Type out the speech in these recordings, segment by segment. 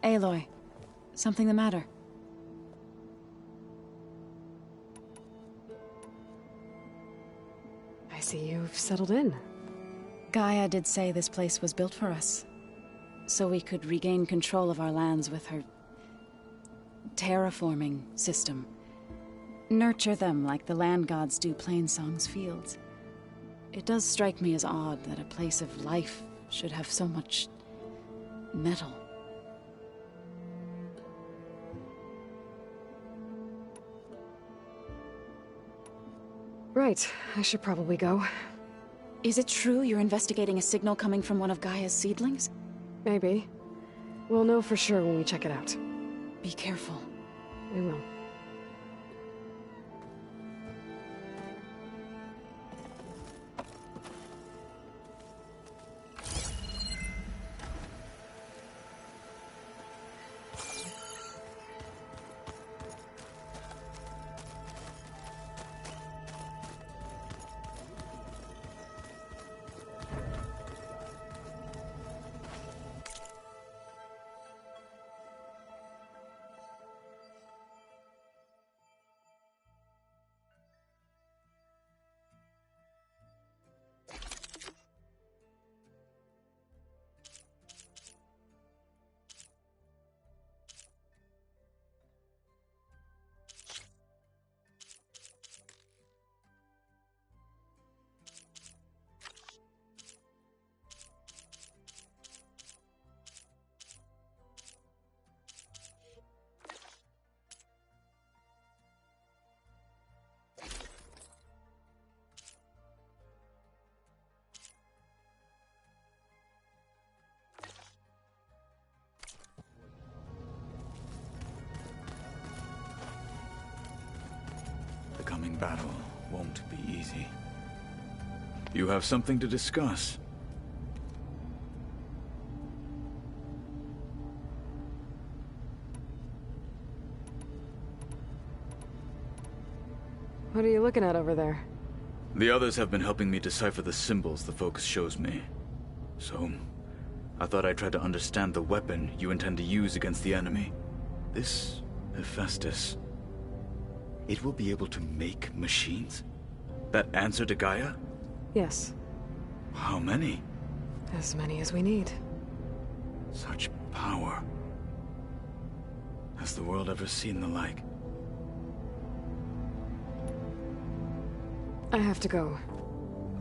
Aloy, something the matter? I see you've settled in. Gaia did say this place was built for us, so we could regain control of our lands with her terraforming system. Nurture them like the land gods do Plainsong's fields. It does strike me as odd that a place of life should have so much metal. Right, I should probably go. Is it true you're investigating a signal coming from one of Gaia's seedlings? Maybe. We'll know for sure when we check it out. Be careful. We will. The coming battle won't be easy. You have something to discuss. What are you looking at over there? The others have been helping me decipher the symbols the focus shows me. So, I thought I'd try to understand the weapon you intend to use against the enemy. This Hephaestus. It will be able to make machines? That answer to Gaia? Yes. How many? As many as we need. Such power. Has the world ever seen the like? I have to go.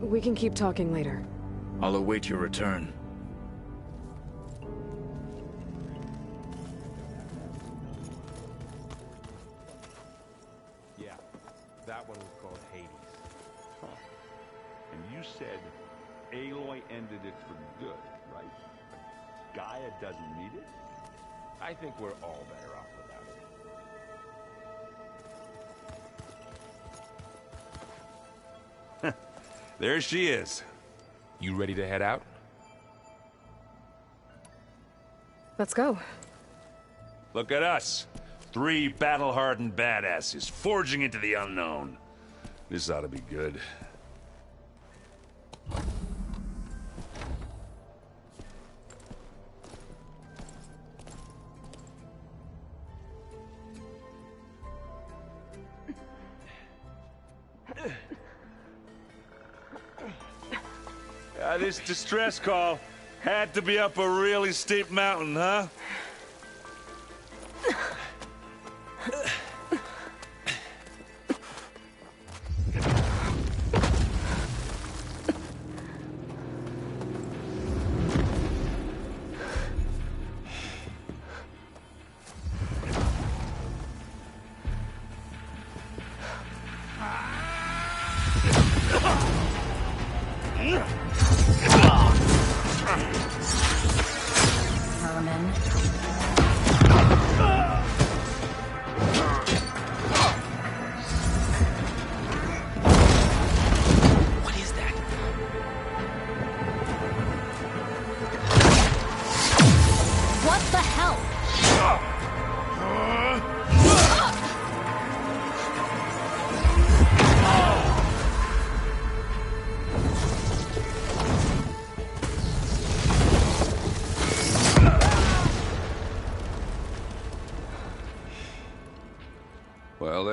We can keep talking later. I'll await your return. Yeah, that one was called Hades. Huh. And you said Aloy ended it for good, right? Gaia doesn't need it? I think we're all better off without it. There she is. You ready to head out? Let's go. Look at us. 3 battle-hardened badasses forging into the unknown. This ought to be good. This distress call had to be up a really steep mountain, huh?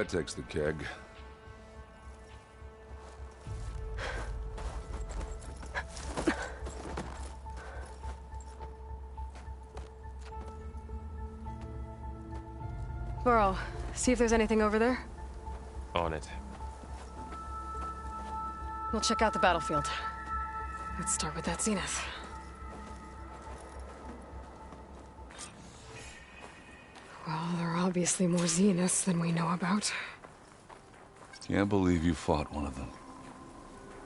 that takes the keg. Burrow, see if there's anything over there. On it. We'll check out the battlefield. Let's start with that zenith. Well, there are obviously more zeniths than we know about. Can't believe you fought one of them.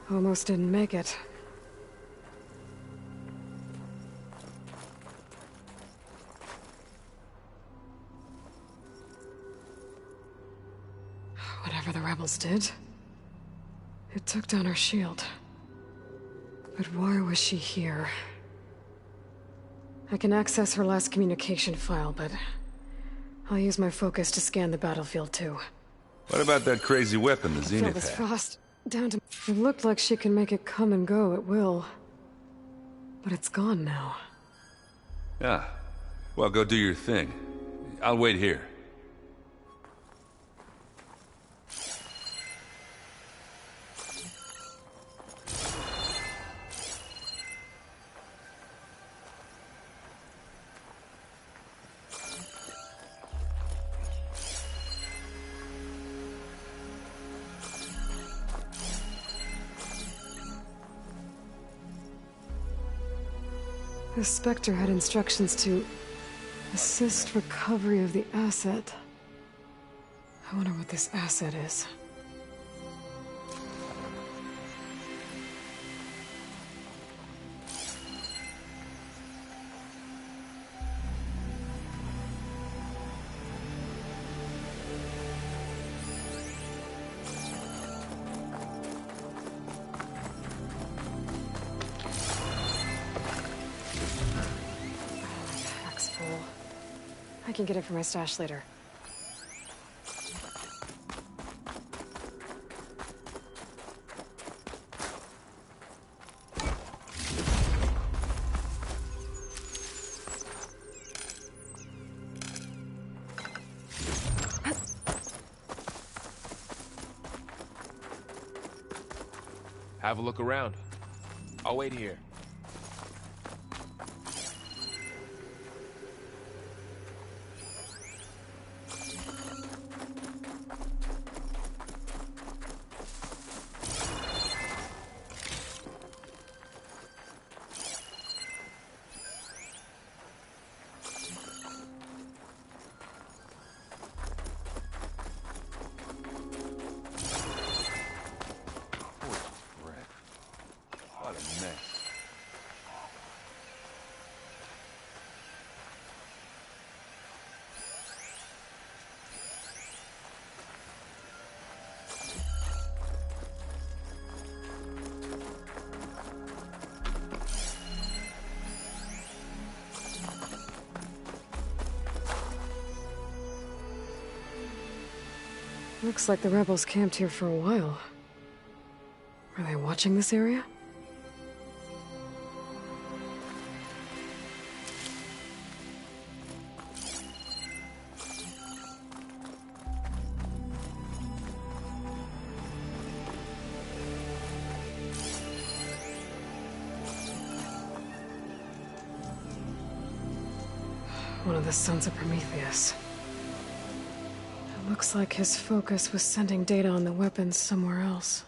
Almost didn't make it. Whatever the rebels did, it took down her shield. But why was she here? I can access her last communication file, but I'll use my focus to scan the battlefield too. What about that crazy weapon the Feel Zenith this had? frost down to... It looked like she can make it come and go at will. But it's gone now. Yeah. Well, go do your thing. I'll wait here. The Spectre had instructions to assist recovery of the asset. I wonder what this asset is. I can get it from my stash later. Have a look around. I'll wait here. What a mess. Looks like the rebels camped here for a while. Are they watching this area? One of the sons of Prometheus. It looks like his focus was sending data on the weapons somewhere else.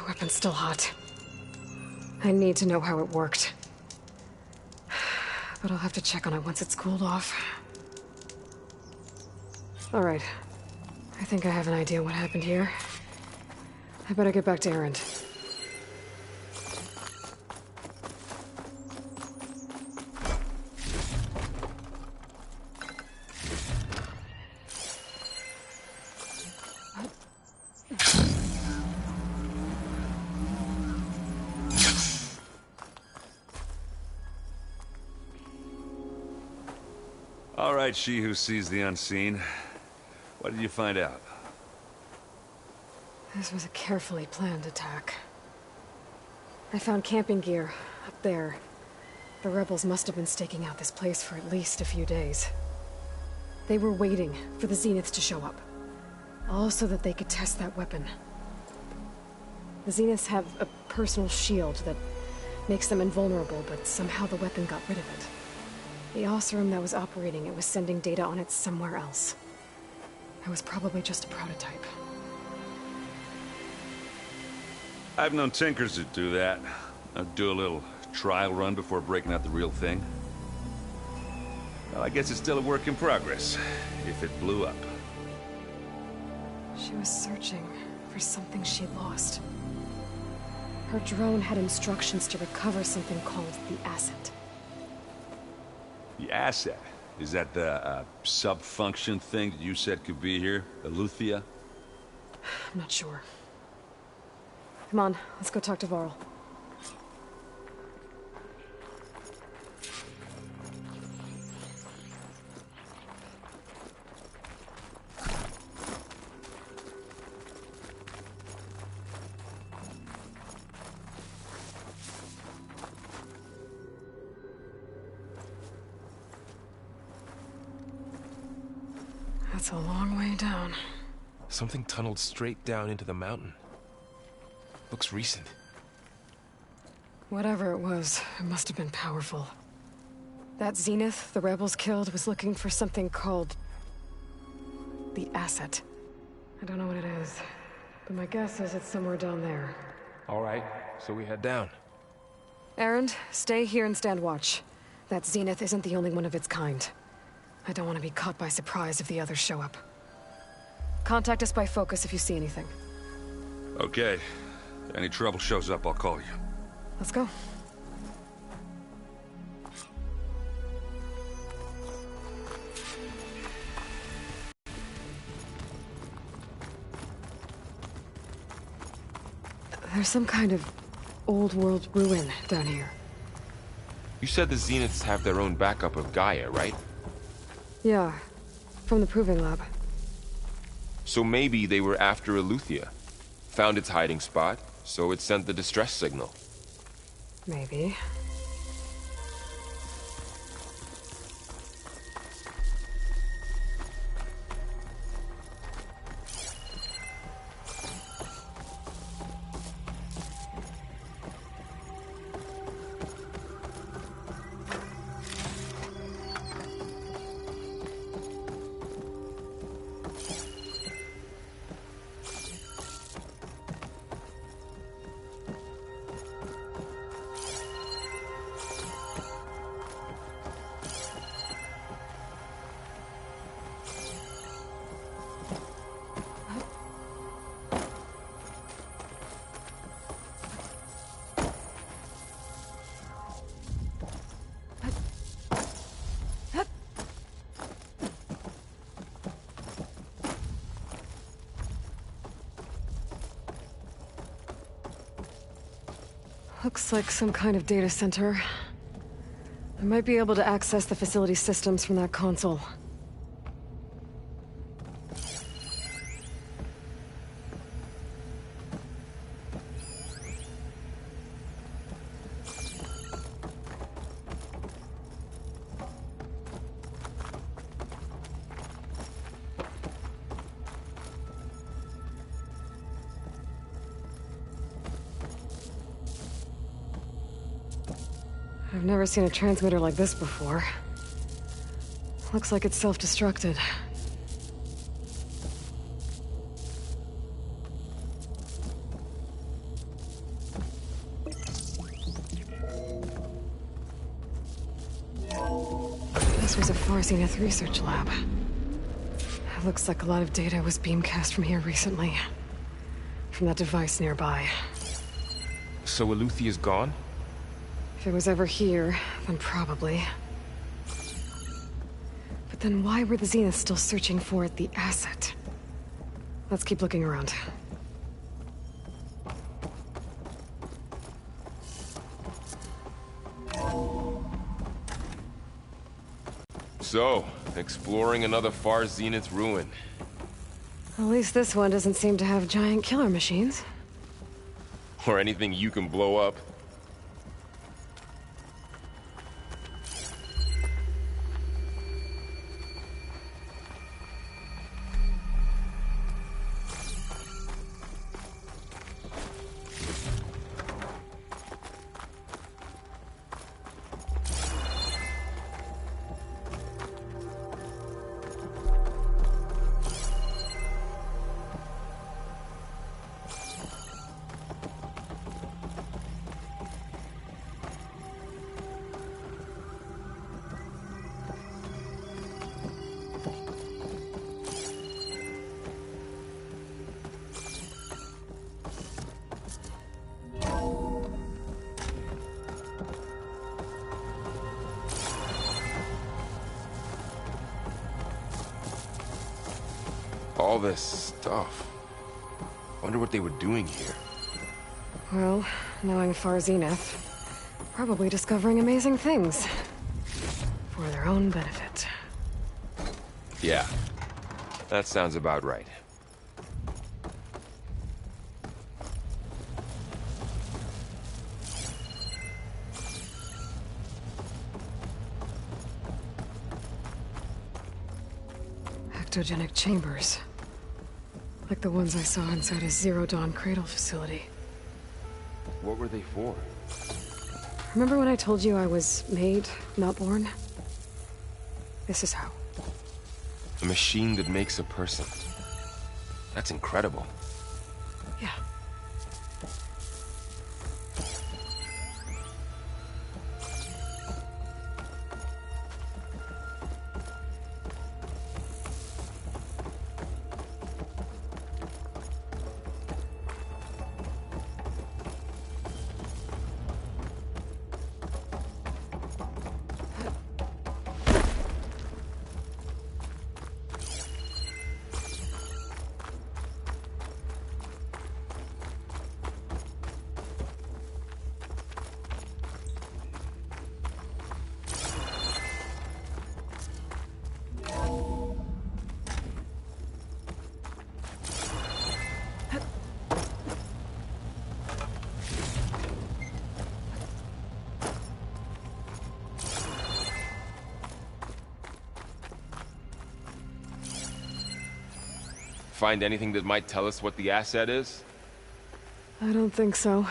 Weapon's still hot. I need to know how it worked. But I'll have to check on it once it's cooled off. Alright. I think I have an idea what happened here. I better get back to Erend. All right, she who sees the unseen. What did you find out? This was a carefully planned attack. I found camping gear up there. The rebels must have been staking out this place for at least a few days. They were waiting for the Zeniths to show up. All so that they could test that weapon. The Zeniths have a personal shield that makes them invulnerable, but somehow the weapon got rid of it. The Oseram that was operating it was sending data on it somewhere else. It was probably just a prototype. I've known tinkers that do that. I'd do a little trial run before breaking out the real thing. Well, I guess it's still a work in progress, if it blew up. She was searching for something she lost. Her drone had instructions to recover something called the asset. The asset? Is that the sub-function thing that you said could be here? Eleuthia? I'm not sure. Come on, let's go talk to Varl. That's a long way down. Something tunneled straight down into the mountain. Looks recent. Whatever it was, it must have been powerful. That Zenith the rebels killed was looking for something called the asset. I don't know what it is, but my guess is it's somewhere down there. All right, so we head down. Erend, stay here and stand watch. That Zenith isn't the only one of its kind. I don't want to be caught by surprise if the others show up. Contact us by focus if you see anything. Okay. Any trouble shows up, I'll call you. Let's go. There's some kind of old world ruin down here. You said the Zeniths have their own backup of Gaia, right? Yeah, from the Proving Lab. So maybe they were after Eleuthia. Found its hiding spot, so it sent the distress signal. Maybe. Looks like some kind of data center. I might be able to access the facility systems from that console. I've never seen a transmitter like this before. Looks like it's self-destructed. This was a Far Zenith research lab. It looks like a lot of data was beamcast from here recently. From that device nearby. So Eleuthia's gone? If it was ever here, then probably. But then why were the Zeniths still searching for the asset? Let's keep looking around. So, exploring another Far Zenith ruin. At least this one doesn't seem to have giant killer machines. Or anything you can blow up. All this stuff. Wonder what they were doing here. Well, knowing Far Zenith, probably discovering amazing things. For their own benefit. Yeah, that sounds about right. Ectogenic chambers. Like the ones I saw inside a Zero Dawn Cradle facility. What were they for? Remember when I told you I was made, not born? This is how. A machine that makes a person. That's incredible. Yeah. Find anything that might tell us what the asset is? I don't think so.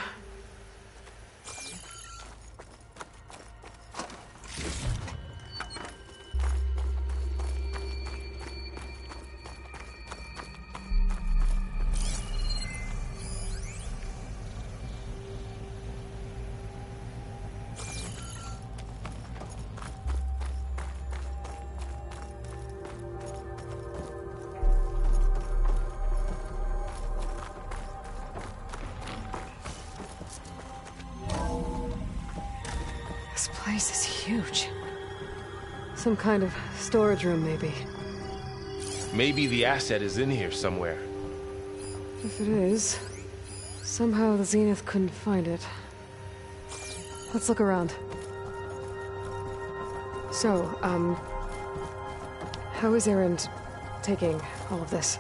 This place is huge. Some kind of storage room, maybe. Maybe the asset is in here somewhere. If it is, somehow the Zenith couldn't find it. Let's look around. So, how is Erend taking all of this?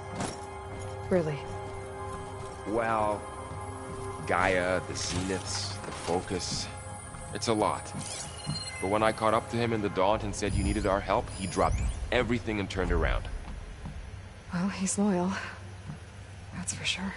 Really? Well, Gaia, the Zeniths, the Focus. It's a lot. But when I caught up to him in the Daunt and said you needed our help, he dropped everything and turned around. Well, he's loyal. That's for sure.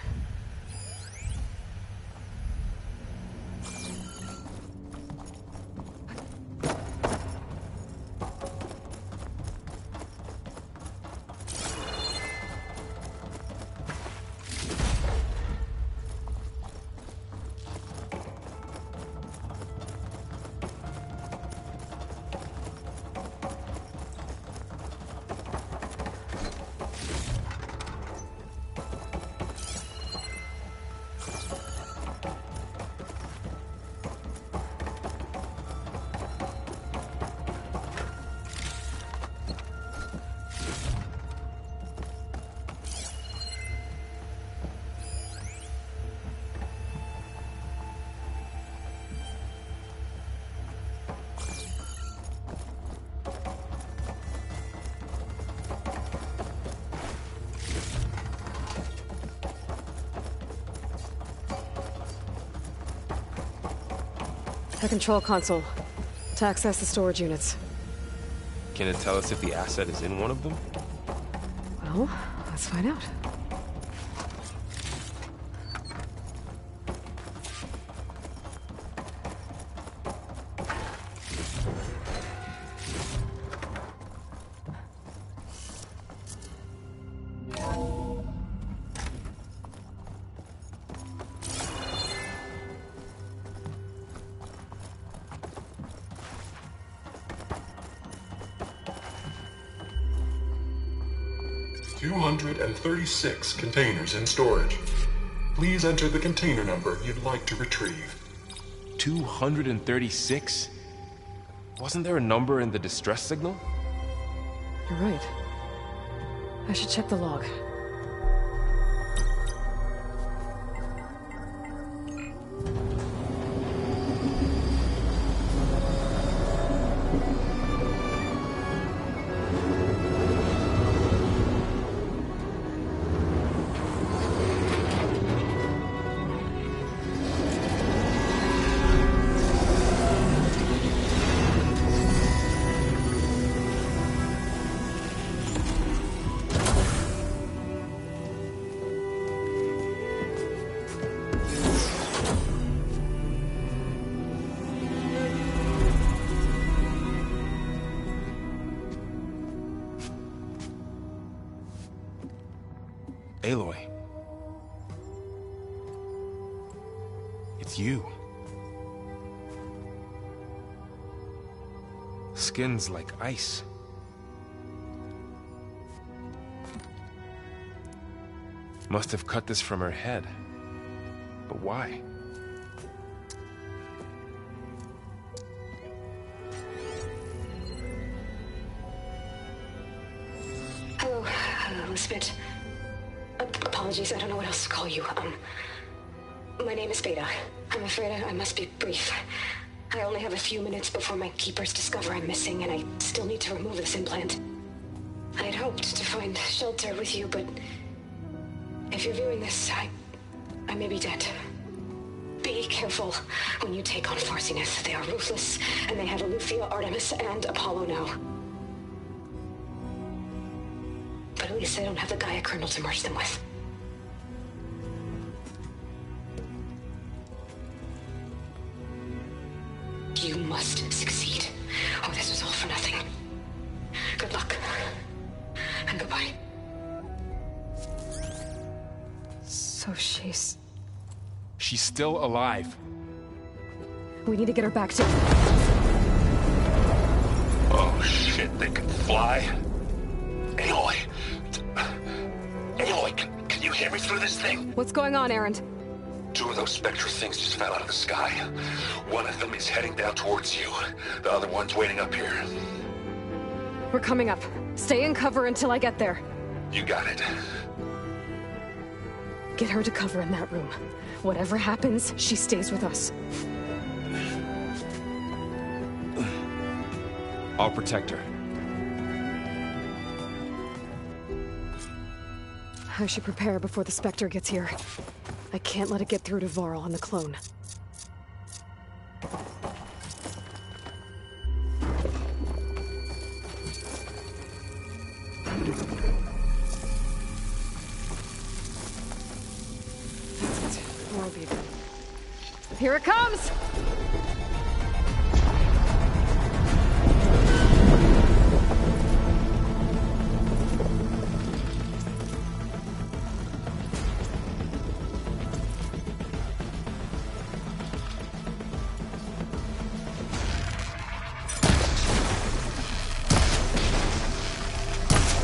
The control console. To access the storage units. Can it tell us if the asset is in one of them? Well, let's find out. $236 containers in storage. Please enter the container number you'd like to retrieve. 236? Wasn't there a number in the distress signal? You're right. I should check the log. Aloy. It's you. Skin's like ice. Must have cut this from her head. But why? Hello, Elizabeth. Apologies, I don't know what else to call you. My name is Beta. I'm afraid I must be brief. I only have a few minutes before my keepers discover I'm missing, and I still need to remove this implant. I had hoped to find shelter with you, but if you're viewing this, I may be dead. Be careful when you take on Far Zenith. They are ruthless, and they have Aletheia, Artemis, and Apollo now. But at least they don't have the Gaia kernel to merge them with. You must succeed, or this was all for nothing. Good luck, and goodbye. So she's still alive. We need to get her back to... Oh shit, they can fly? Aloy! Aloy, can you hear me through this thing? What's going on, Erend? 2 of those Spectre things just fell out of the sky. One of them is heading down towards you. The other one's waiting up here. We're coming up. Stay in cover until I get there. You got it. Get her to cover in that room. Whatever happens, she stays with us. I'll protect her. I should prepare before the Spectre gets here. I can't let it get through to Varl and the clone. That's it. We'll be done. Here it comes!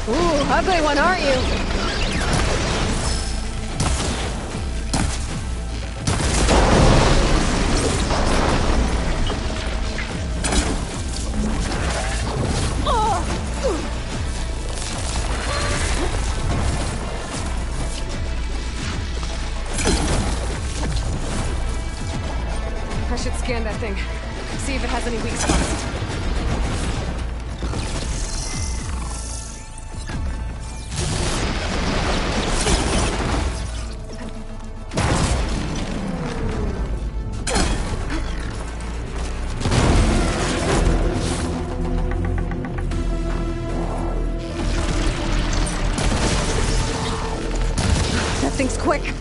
Ooh, ugly one, aren't you? I should scan that thing. See if it has any weak spots. That thing's quick.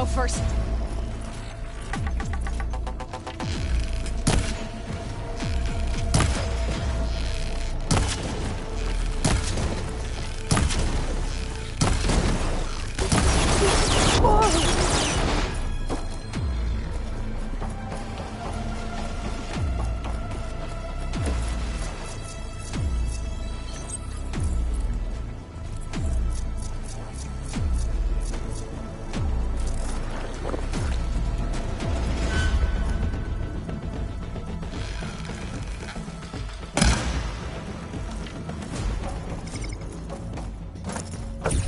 ammo first.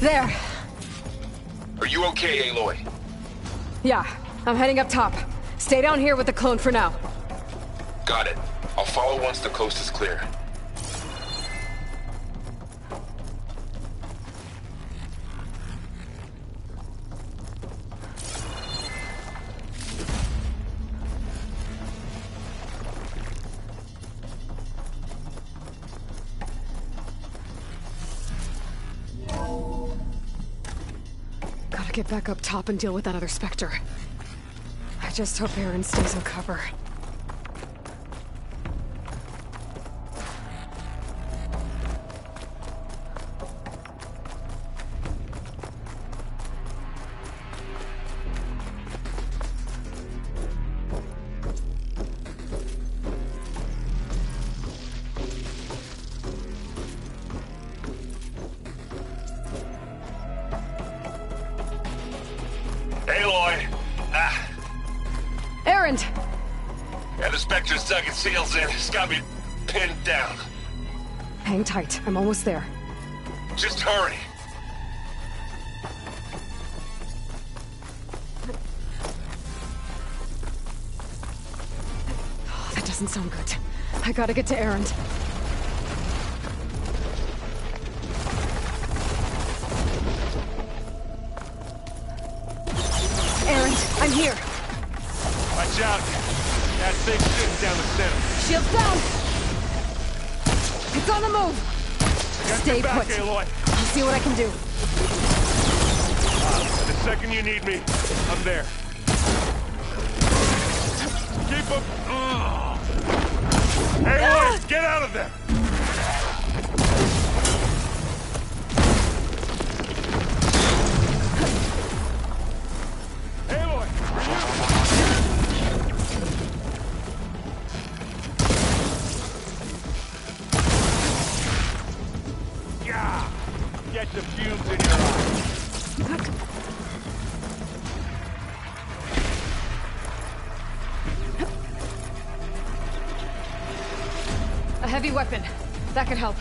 There. Are you okay, Aloy? Yeah, I'm heading up top. Stay down here with the clone for now. Got it. I'll follow once the coast is clear. Gotta get back up top and deal with that other Spectre. I just hope Aaron stays in cover. Aloy! Aaron! Yeah, the Spectre's dug its heels in. It's got me pinned down. Hang tight, I'm almost there. Just hurry. Oh, that doesn't sound good. I gotta get to Aaron. Aaron, I'm here. Watch out. That thing's shooting down the center. Shields down! It's on the move! Stay Get back, put. Aloy. I'll see what I can do. The second you need me, I'm there. Keep up. Aloy, get out of there! Aloy, yeah! Get the fumes in your eyes. A heavy weapon. That could help.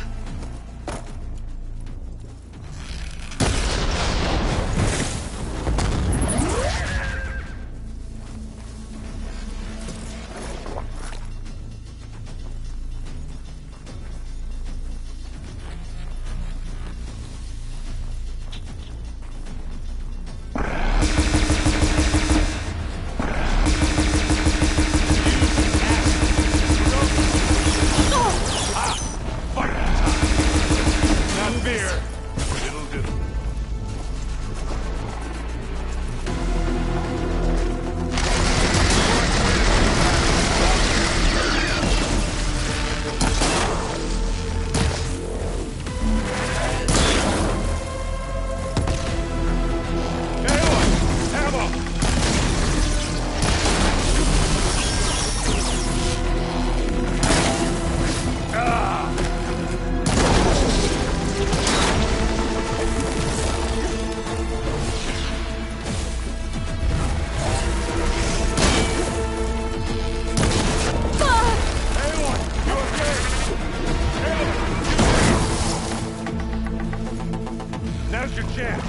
Now's your chance.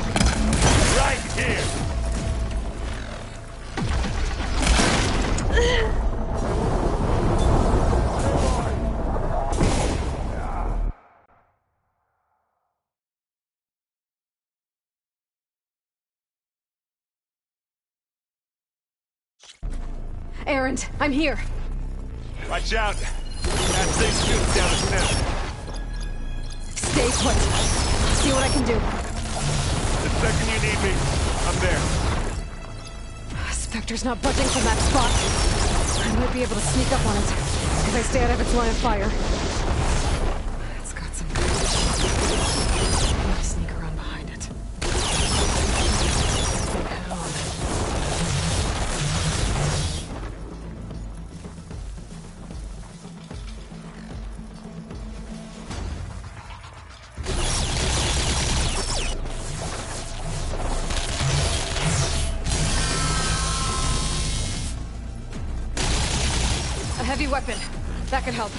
Right here. Aaron, I'm here. Watch out. That thing shoots down the center. Stay put. I'll see what I can do. The second you need me, I'm there. Spectre's not budging from that spot. I might be able to sneak up on it if I stay out of its line of fire. It's got some courage. I'm gonna sneak around behind it. Head on. Heavy weapon. That could help.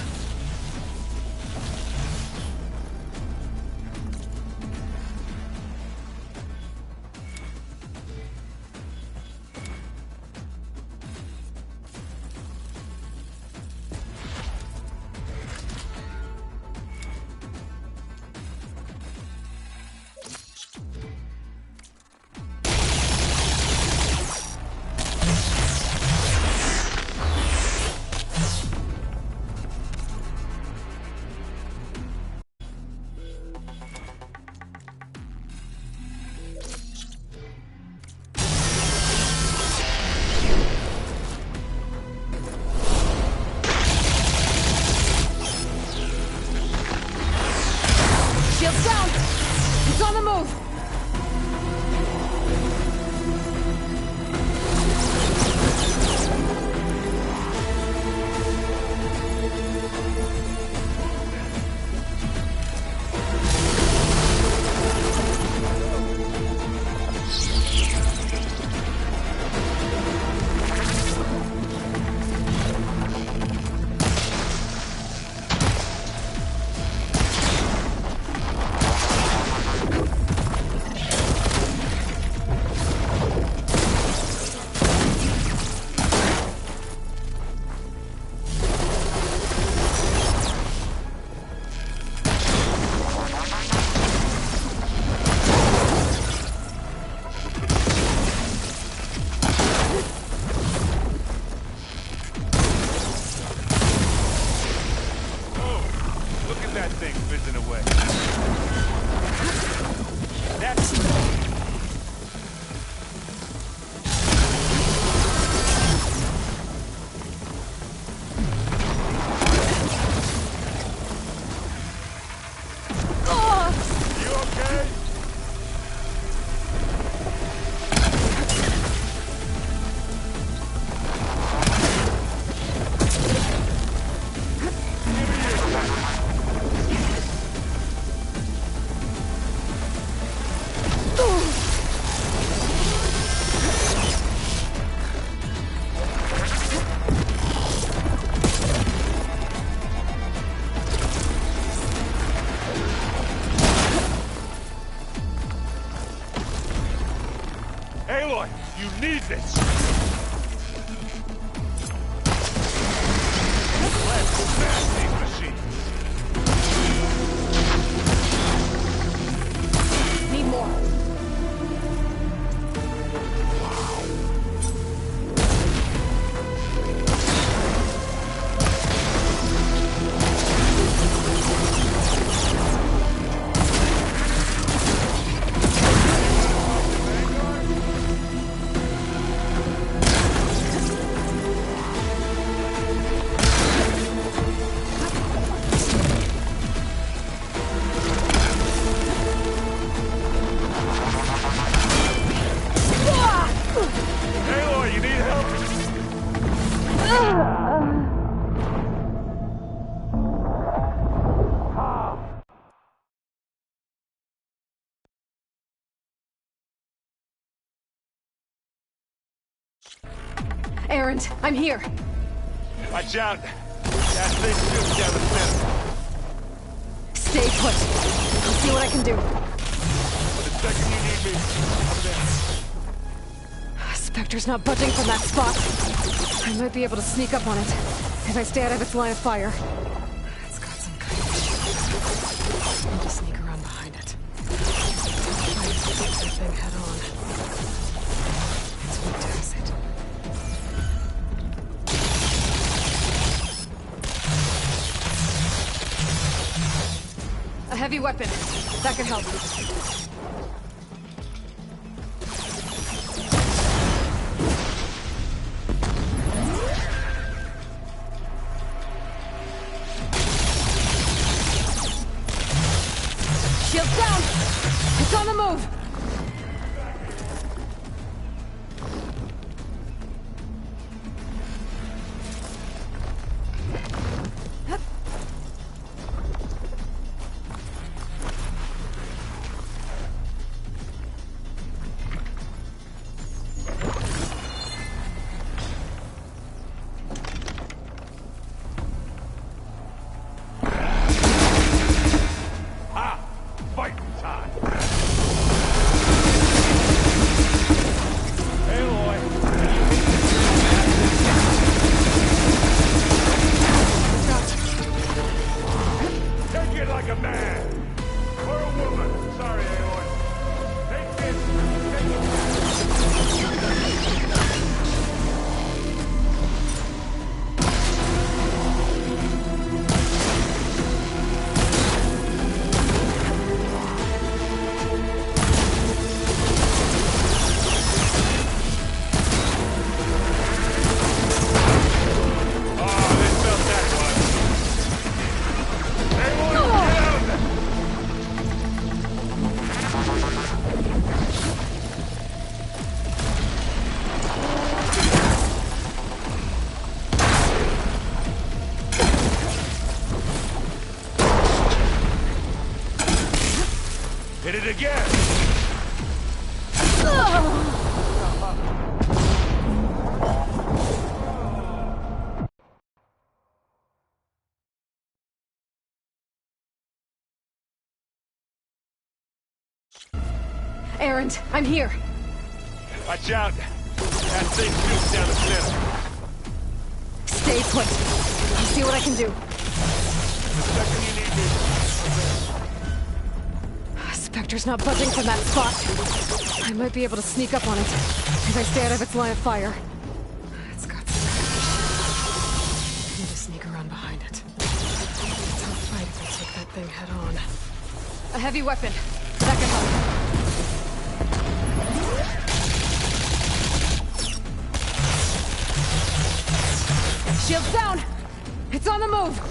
Shield's down! It's on the move! That thing fizzing away. That's... You okay? Aloy, you need this! Let's smash these machines! Need more. Aloy, you need help? Errand, I'm here. Watch out! That thing's just down the center. Stay put. I'll see what I can do. The second you need me, I'm there. Spectre's not budging from that spot. I might be able to sneak up on it if I stay out of its line of fire. It's got some courage. I need to sneak around behind it. Try to take that thing head on. It's weak to acid. A heavy weapon. That could help. Shields down! It's on the move! Hit it again! Errand, I'm here. Watch out! That thing shoots down the center. Stay put. I'll see what I can do. The second you need me. Spectre's not budging from that spot. I might be able to sneak up on it if I stay out of its line of fire. It's got some... I need to sneak around behind it. It's a fight if I take that thing head on. A heavy weapon. That can help. Shields down! It's on the move!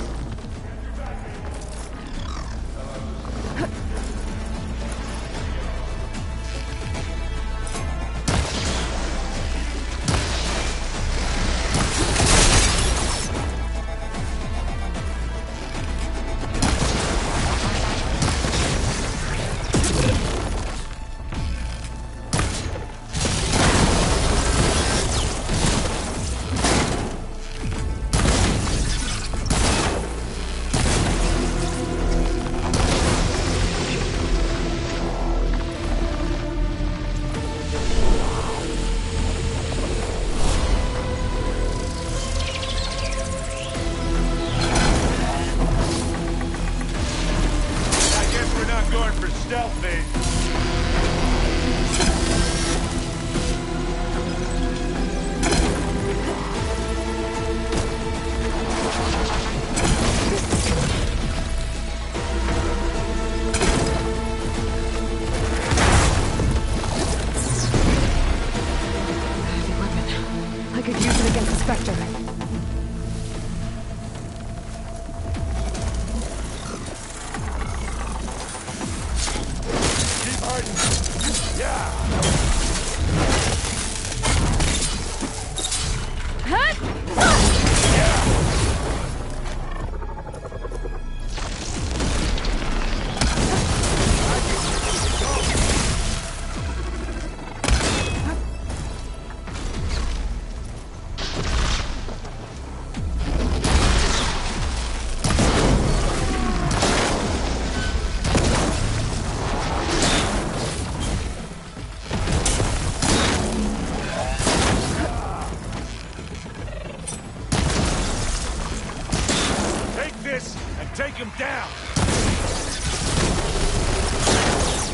Take him down!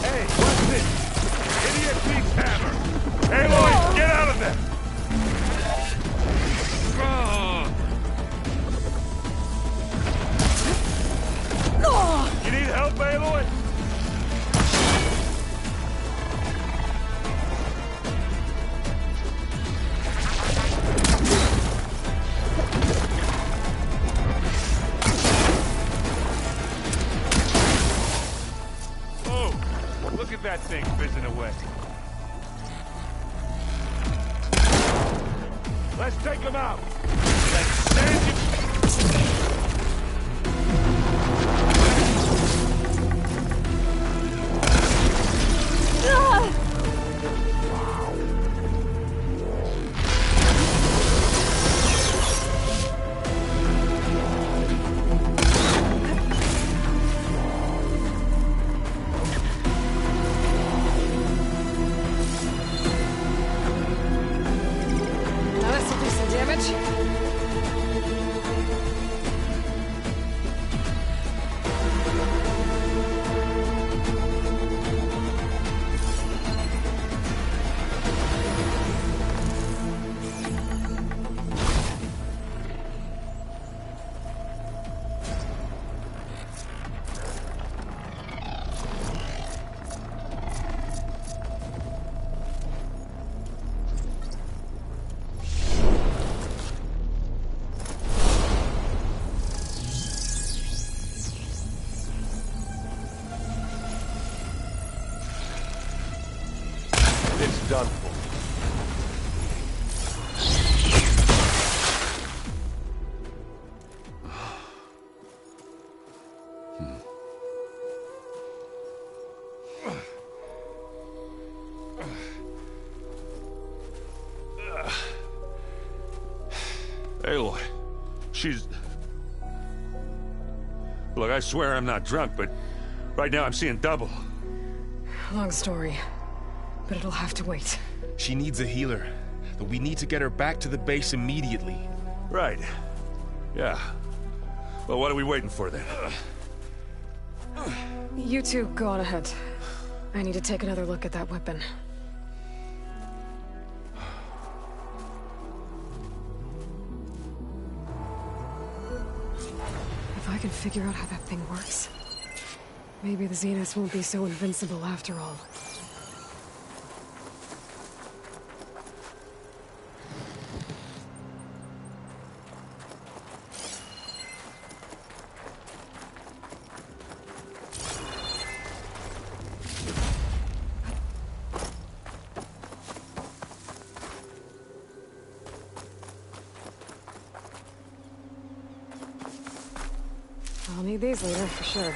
Hey, what's this? Idiot Pete's hammer! Aloy, get out of there! You need help, Aloy? at that thing fizzing away. Let's take him out. Let's send you. It's done for. Aloy, she's... Look, I swear I'm not drunk, but right now I'm seeing double. Long story, but it'll have to wait. She needs a healer, but we need to get her back to the base immediately. Right. Yeah. Well, what are we waiting for then? You two go on ahead. I need to take another look at that weapon. If I can figure out how that thing works, maybe the Zeniths won't be so invincible after all. I'll need these later, for sure.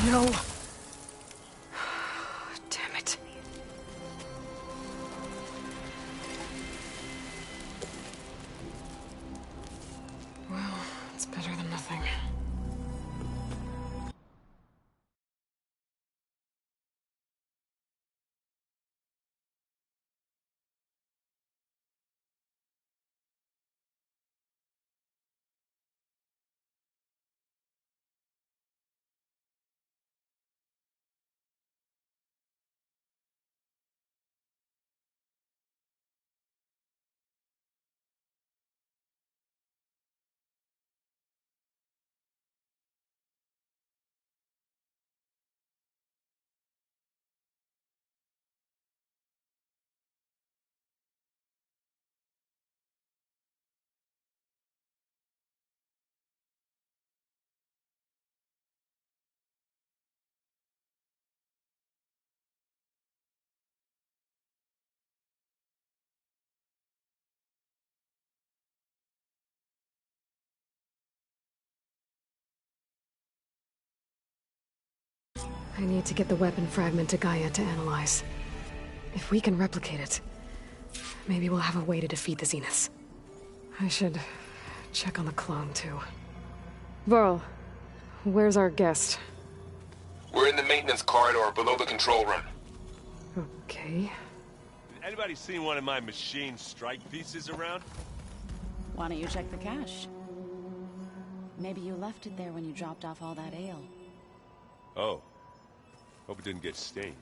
No. Damn it. Well, it's better than nothing. I need to get the weapon fragment to Gaia to analyze. If we can replicate it, maybe we'll have a way to defeat the Zeniths. I should check on the clone, too. Varl, where's our guest? We're in the maintenance corridor below the control room. Okay. Anybody seen one of my machine strike pieces around? Why don't you check the cache? Maybe you left it there when you dropped off all that ale. Oh. Hope it didn't get stained.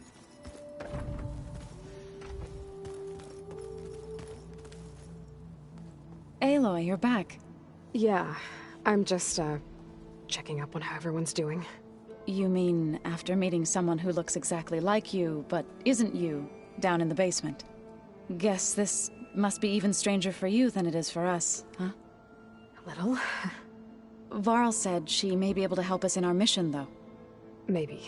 Aloy, you're back. Yeah, I'm just, checking up on how everyone's doing. You mean after meeting someone who looks exactly like you, but isn't you, down in the basement? Guess this must be even stranger for you than it is for us, huh? A little. Varl said she may be able to help us in our mission, though. Maybe.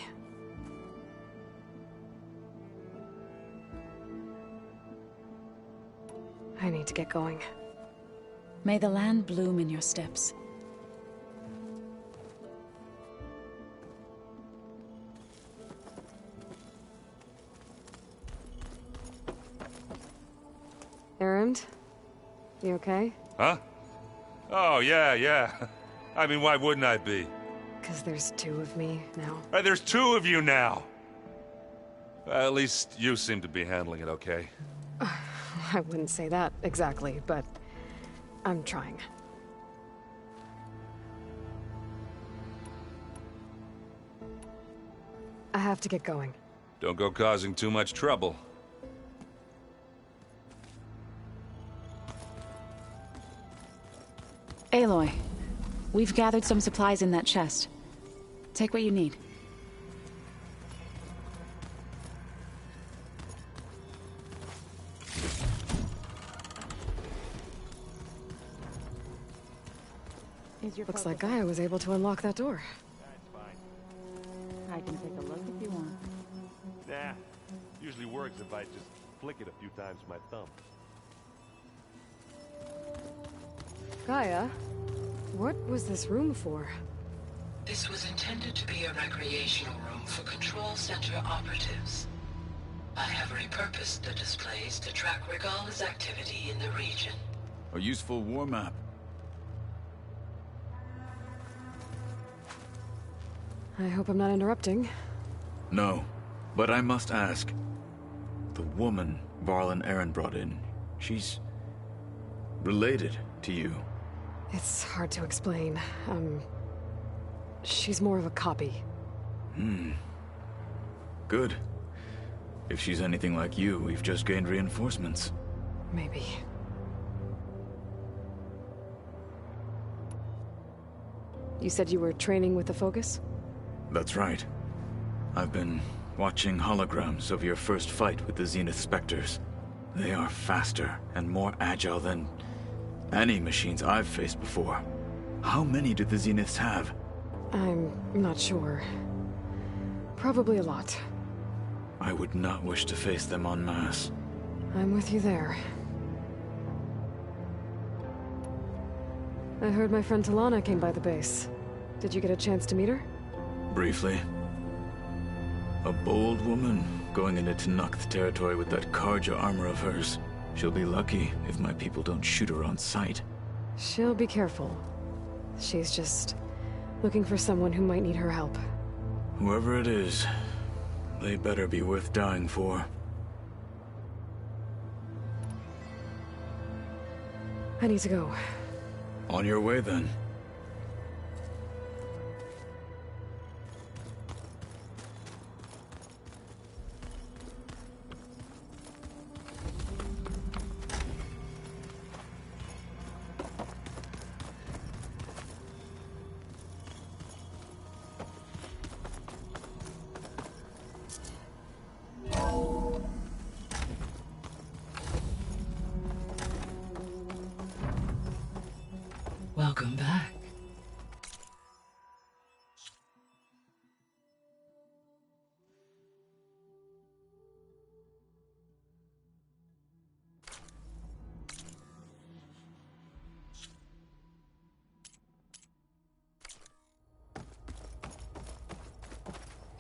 I need to get going. May the land bloom in your steps. Erend? You okay? Huh? Oh, yeah. I mean, why wouldn't I be? 'Cause there's two of me now. There's two of you now! At least you seem to be handling it okay. I wouldn't say that exactly, but I'm trying. I have to get going. Don't go causing too much trouble. Aloy, we've gathered some supplies in that chest. Take what you need. Looks like Gaia was able to unlock that door. That's fine. I can take a look if you want. Nah. Usually works if I just flick it a few times with my thumb. Gaia, what was this room for? This was intended to be a recreational room for Control Center operatives. I have repurposed the displays to track Regala's activity in the region. A useful war map. I hope I'm not interrupting. No, but I must ask. The woman Varl and Erend brought in, she's related to you. It's hard to explain. She's more of a copy. Good. If she's anything like you, we've just gained reinforcements. Maybe. You said you were training with the Focus? That's right. I've been watching holograms of your first fight with the Zenith Spectres. They are faster and more agile than any machines I've faced before. How many do the Zeniths have? I'm not sure. Probably a lot. I would not wish to face them en masse. I'm with you there. I heard my friend Talana came by the base. Did you get a chance to meet her? Briefly. A bold woman going into Tenakth territory with that Karja armor of hers. She'll be lucky if my people don't shoot her on sight. She'll be careful. She's just looking for someone who might need her help. Whoever it is, they better be worth dying for. I need to go. On your way, then. Welcome back.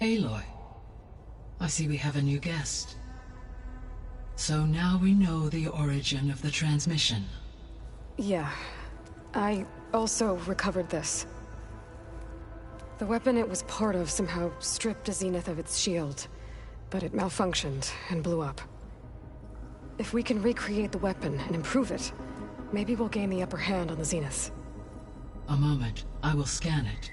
Aloy, I see we have a new guest. So now we know the origin of the transmission. Yeah. I also recovered this. The weapon it was part of somehow stripped a Zenith of its shield. but it malfunctioned and blew up. If we can recreate the weapon and improve it, maybe we'll gain the upper hand on the Zeniths. A moment. I will scan it.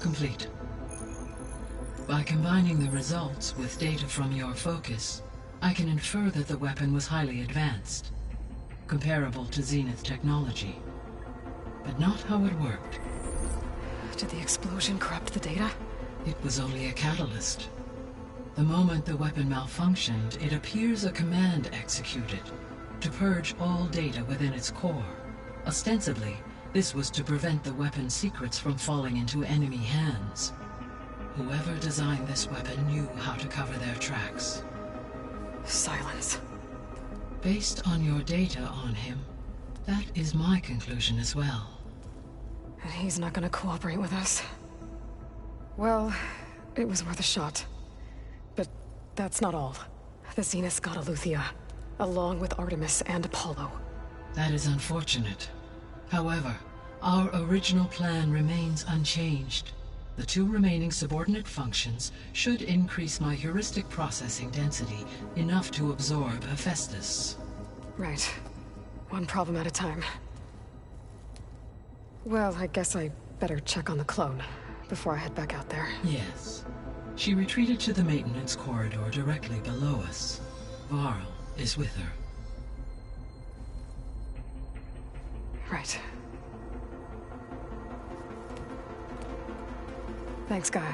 Complete. By combining the results with data from your focus, I can infer that the weapon was highly advanced, comparable to Zenith technology, but not how it worked. Did the explosion corrupt the data? It was only a catalyst. The moment the weapon malfunctioned, it appears a command executed to purge all data within its core. Ostensibly, this was to prevent the weapon's secrets from falling into enemy hands. Whoever designed this weapon knew how to cover their tracks. Silence. Based on your data on him, that is my conclusion as well. And he's not gonna cooperate with us. Well, it was worth a shot. But that's not all. The Zeniths got Aletheia, along with Artemis and Apollo. That is unfortunate. However, our original plan remains unchanged. The 2 remaining subordinate functions should increase my heuristic processing density enough to absorb Hephaestus. Right. One problem at a time. Well, I guess I better check on the clone before I head back out there. Yes. She retreated to the maintenance corridor directly below us. Varl is with her. Right. Thanks, Gaia.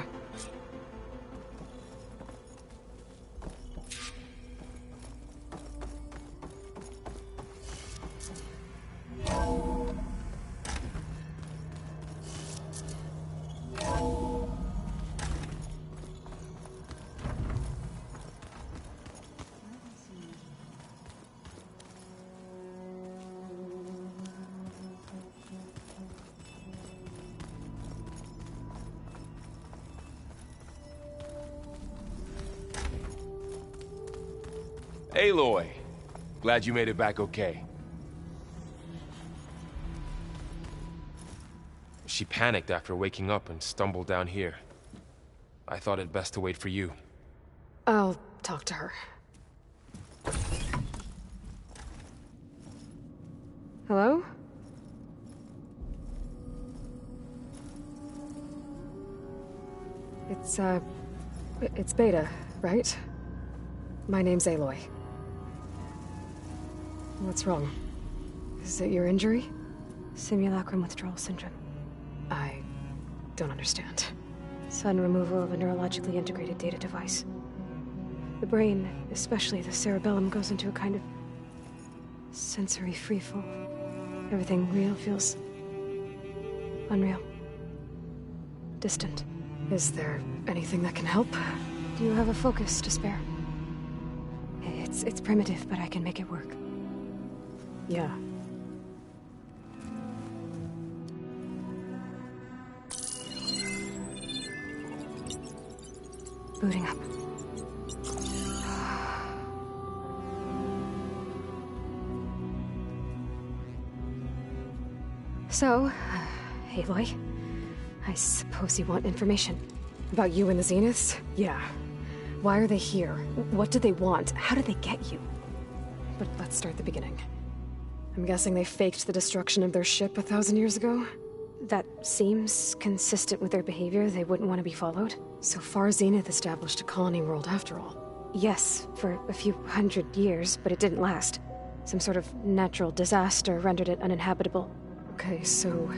Aloy, glad you made it back okay. She panicked after waking up and stumbled down here. I thought it best to wait for you. I'll talk to her. Hello? It's Beta, right? My name's Aloy. What's wrong? Is it your injury? Simulacrum withdrawal syndrome. I don't understand. Sudden removal of a neurologically integrated data device. The brain, especially the cerebellum, goes into a kind of sensory freefall. Everything real feels unreal. Distant. Is there anything that can help? Do you have a focus to spare? It's primitive, but I can make it work. Yeah. Booting up. So, Aloy, I suppose you want information. About you and the Zeniths? Yeah. Why are they here? What do they want? How did they get you? But let's start at the beginning. I'm guessing they faked the destruction of their ship 1,000 years ago? That seems consistent with their behavior. They wouldn't want to be followed. So far, Zenith established a colony world after all. Yes, for a few hundred years, but it didn't last. Some sort of natural disaster rendered it uninhabitable. Okay, so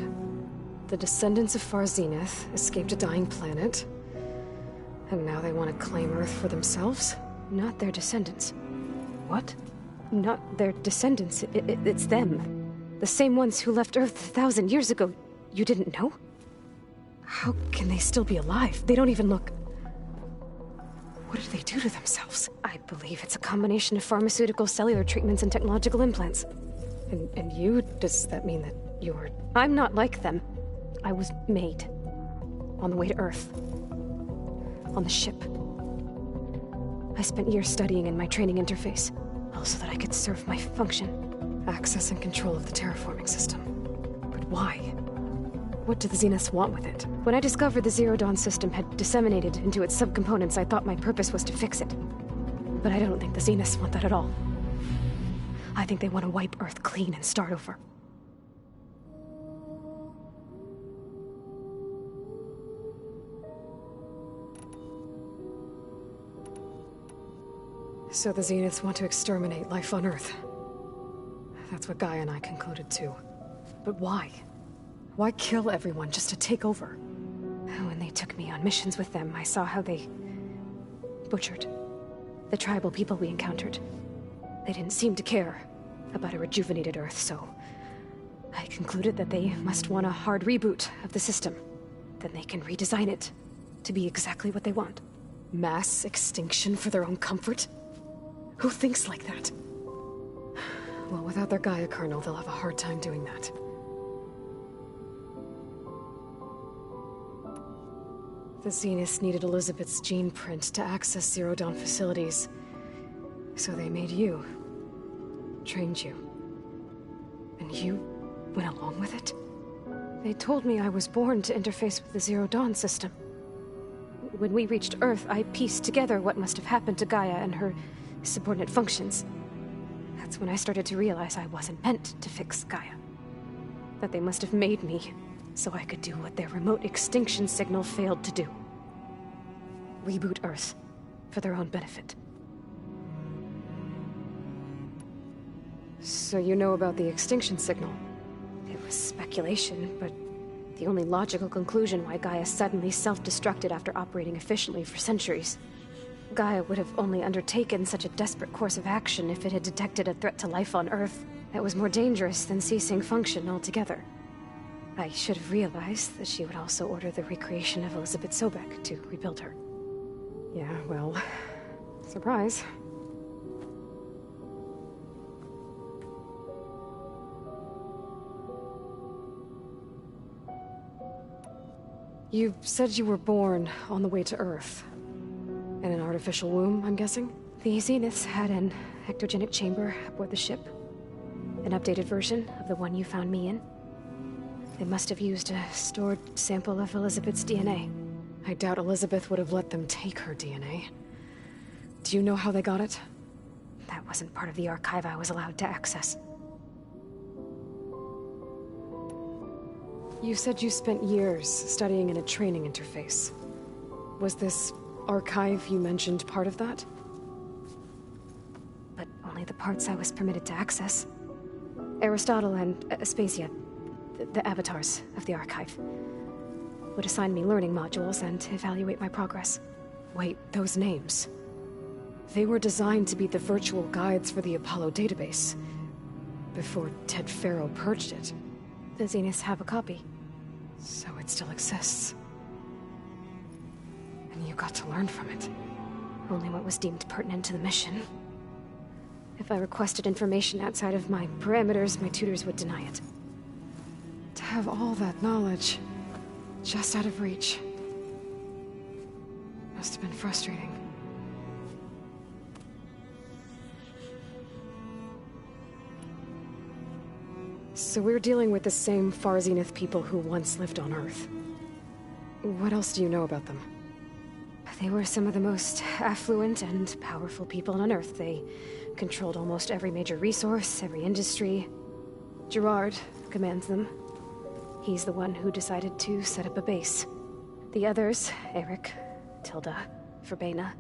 the descendants of Far Zenith escaped a dying planet, and now they want to claim Earth for themselves? Not their descendants. What? Not their descendants. It's them. The same ones who left Earth 1,000 years ago. You didn't know? How can they still be alive? They don't even look... What did they do to themselves? I believe it's a combination of pharmaceutical, cellular treatments, and technological implants. And you? Does that mean that you're... I'm not like them. I was made. On the way to Earth. On the ship. I spent years studying in my training interface, all so that I could serve my function. Access and control of the terraforming system. But why? What do the Zeniths want with it? When I discovered the Zero Dawn system had disseminated into its subcomponents, I thought my purpose was to fix it. But I don't think the Zeniths want that at all. I think they want to wipe Earth clean and start over. So the Zeniths want to exterminate life on Earth. That's what Gaia and I concluded too. But why? Why kill everyone just to take over? When they took me on missions with them, I saw how they butchered the tribal people we encountered. They didn't seem to care about a rejuvenated Earth, so I concluded that they must want a hard reboot of the system. Then they can redesign it to be exactly what they want. Mass extinction for their own comfort? Who thinks like that? Well, without their Gaia kernel, they'll have a hard time doing that. The Zeniths needed Elizabeth's gene print to access Zero Dawn facilities. So they made you. Trained you. And you went along with it? They told me I was born to interface with the Zero Dawn system. When we reached Earth, I pieced together what must have happened to Gaia and her subordinate functions. That's when I started to realize I wasn't meant to fix Gaia. That they must have made me so I could do what their remote extinction signal failed to do. Reboot Earth for their own benefit. So you know about the extinction signal? It was speculation, but the only logical conclusion why Gaia suddenly self-destructed after operating efficiently for centuries. Gaia would have only undertaken such a desperate course of action if it had detected a threat to life on Earth that was more dangerous than ceasing function altogether. I should have realized that she would also order the recreation of Elizabeth Sobek to rebuild her. Yeah, well, surprise. You said you were born on the way to Earth. In an artificial womb, I'm guessing? The Zeniths had an ectogenic chamber aboard the ship. An updated version of the one you found me in. They must have used a stored sample of Elizabeth's DNA. I doubt Elizabeth would have let them take her DNA. Do you know how they got it? That wasn't part of the archive I was allowed to access. You said you spent years studying in a training interface. Was this archive you mentioned part of that? But only the parts I was permitted to access. Aristotle and Aspasia, the avatars of the archive, would assign me learning modules and evaluate my progress. Wait, those names. They were designed to be the virtual guides for the Apollo database, before Ted Faro purged it. The Zeniths have a copy, so it still exists. And you got to learn from it. Only what was deemed pertinent to the mission. If I requested information outside of my parameters, my tutors would deny it. To have all that knowledge, just out of reach, must have been frustrating. So we're dealing with the same Far Zenith people who once lived on Earth. What else do you know about them? They were some of the most affluent and powerful people on Earth. They controlled almost every major resource, every industry. Gerard commands them. He's the one who decided to set up a base. The others, Eric, Tilda, Verbena,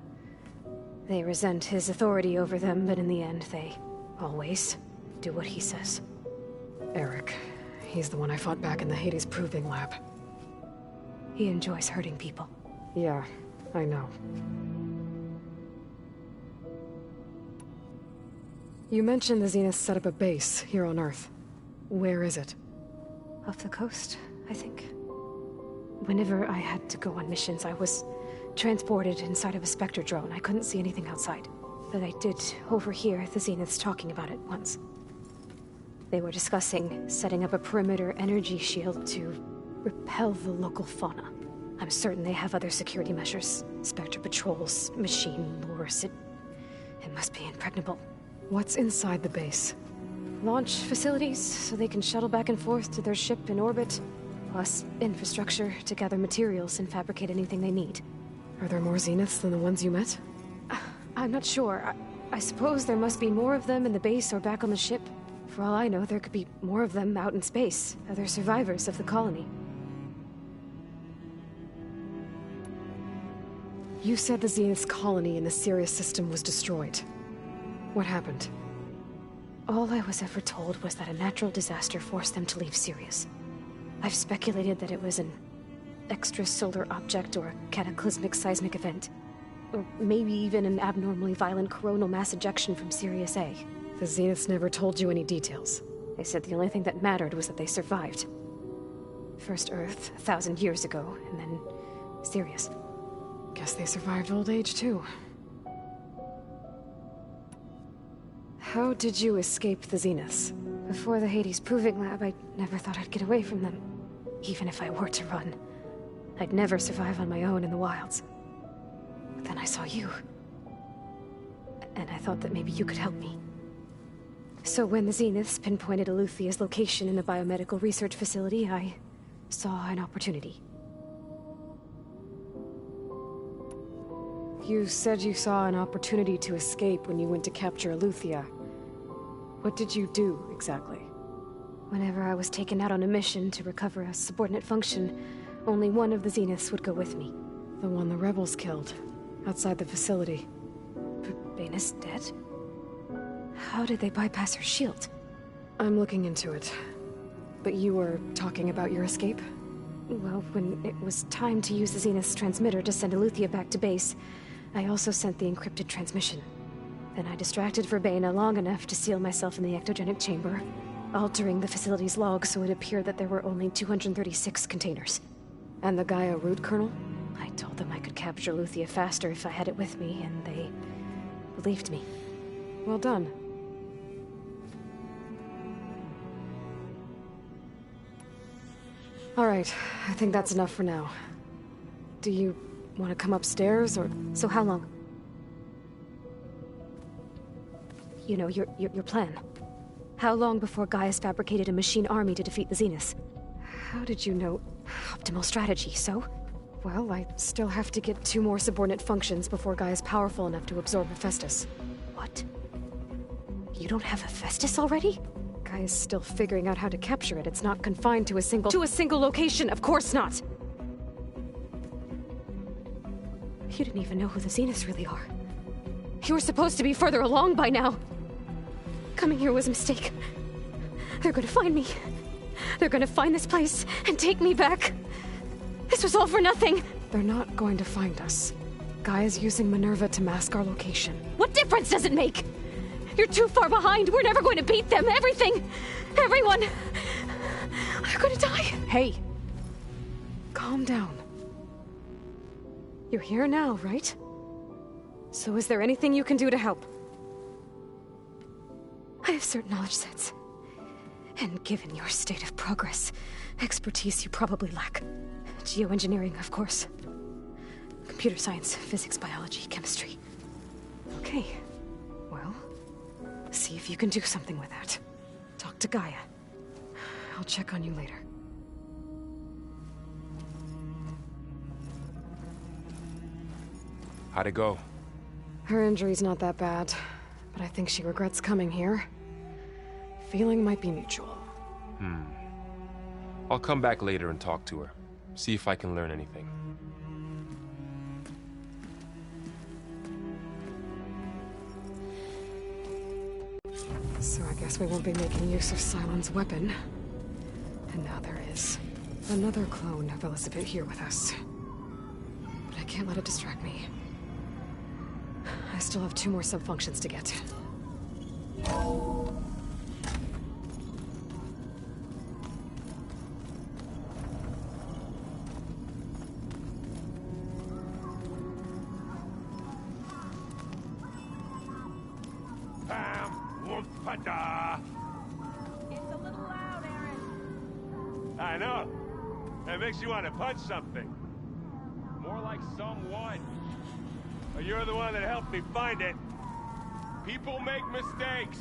they resent his authority over them, but in the end, they always do what he says. Eric, he's the one I fought back in the Hades Proving Lab. He enjoys hurting people. Yeah, I know. You mentioned the Zeniths set up a base here on Earth. Where is it? Off the coast, I think. Whenever I had to go on missions, I was transported inside of a Spectre drone. I couldn't see anything outside. But I did overhear the Zeniths talking about it once. They were discussing setting up a perimeter energy shield to repel the local fauna. I'm certain they have other security measures. Spectre patrols, machine lures. It must be impregnable. What's inside the base? Launch facilities, so they can shuttle back and forth to their ship in orbit. plus infrastructure to gather materials and fabricate anything they need. Are there more Zeniths than the ones you met? I'm not sure. I suppose there must be more of them in the base or back on the ship. For all I know, there could be more of them out in space, other survivors of the colony. You said the Zenith's colony in the Sirius system was destroyed. What happened? All I was ever told was that a natural disaster forced them to leave Sirius. I've speculated that it was an extrasolar object or a cataclysmic seismic event. Or maybe even an abnormally violent coronal mass ejection from Sirius A. The Zeniths never told you any details. They said the only thing that mattered was that they survived. First Earth, 1,000 years ago, and then Sirius. Guess they survived old age, too. How did you escape the Zeniths? Before the Hades Proving Lab, I never thought I'd get away from them. Even if I were to run. I'd never survive on my own in the wilds. But then I saw you. And I thought that maybe you could help me. So when the Zeniths pinpointed Eluthia's location in the biomedical research facility, I saw an opportunity. You said you saw an opportunity to escape when you went to capture Eluthia. What did you do, exactly? Whenever I was taken out on a mission to recover a subordinate function, only one of the Zeniths would go with me. The one the rebels killed, outside the facility. But Baina's dead? How did they bypass her shield? I'm looking into it. But you were talking about your escape? Well, when it was time to use the Zenith's transmitter to send Eluthia back to base, I also sent the encrypted transmission. Then I distracted Verbaina long enough to seal myself in the ectogenic chamber, altering the facility's log so it appeared that there were only 236 containers. And the Gaia root kernel? I told them I could capture Eluthia faster if I had it with me, and they believed me. Well done. All right, I think that's enough for now. Do you want to come upstairs, or... So how long? You know, your plan. How long before Gaia's fabricated a machine army to defeat the Zeniths? How did you know? Optimal strategy, so? Well, I still have to get 2 more subordinate functions before Gaia's powerful enough to absorb Hephaestus. What? You don't have Hephaestus already? Gaia's still figuring out how to capture it. It's not confined to a single... To a single location! Of course not! You didn't even know who the Zeniths really are. You were supposed to be further along by now! Coming here was a mistake. They're gonna find me. They're gonna find this place and take me back. This was all for nothing! They're not going to find us. Gaia's using Minerva to mask our location. What difference does it make? You're too far behind! We're never going to beat them! Everything! Everyone! They're gonna die! Hey! Calm down. You're here now, right? So is there anything you can do to help? I have certain knowledge sets. And given your state of progress, expertise you probably lack. Geoengineering, of course. Computer science, physics, biology, chemistry. Okay. Well, see if you can do something with that. Talk to Gaia. I'll check on you later. How'd it go? Her injury's not that bad, but I think she regrets coming here. Feeling might be mutual. I'll come back later and talk to her. See if I can learn anything. So I guess we won't be making use of Cylon's weapon. And now there is another clone of Elizabeth here with us. But I can't let it distract me. I still have 2 more subfunctions to get. It's a little loud, Aaron. I know. It makes you want to punch something. More like someone. You're the one that helped me find it. People make mistakes.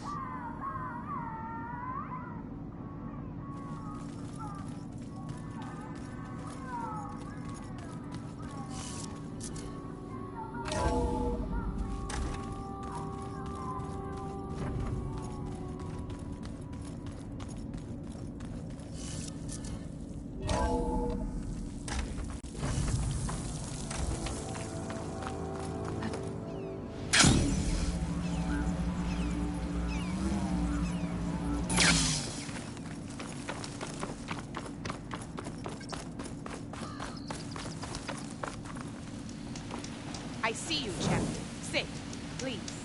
I see you, Captain. Sit, please.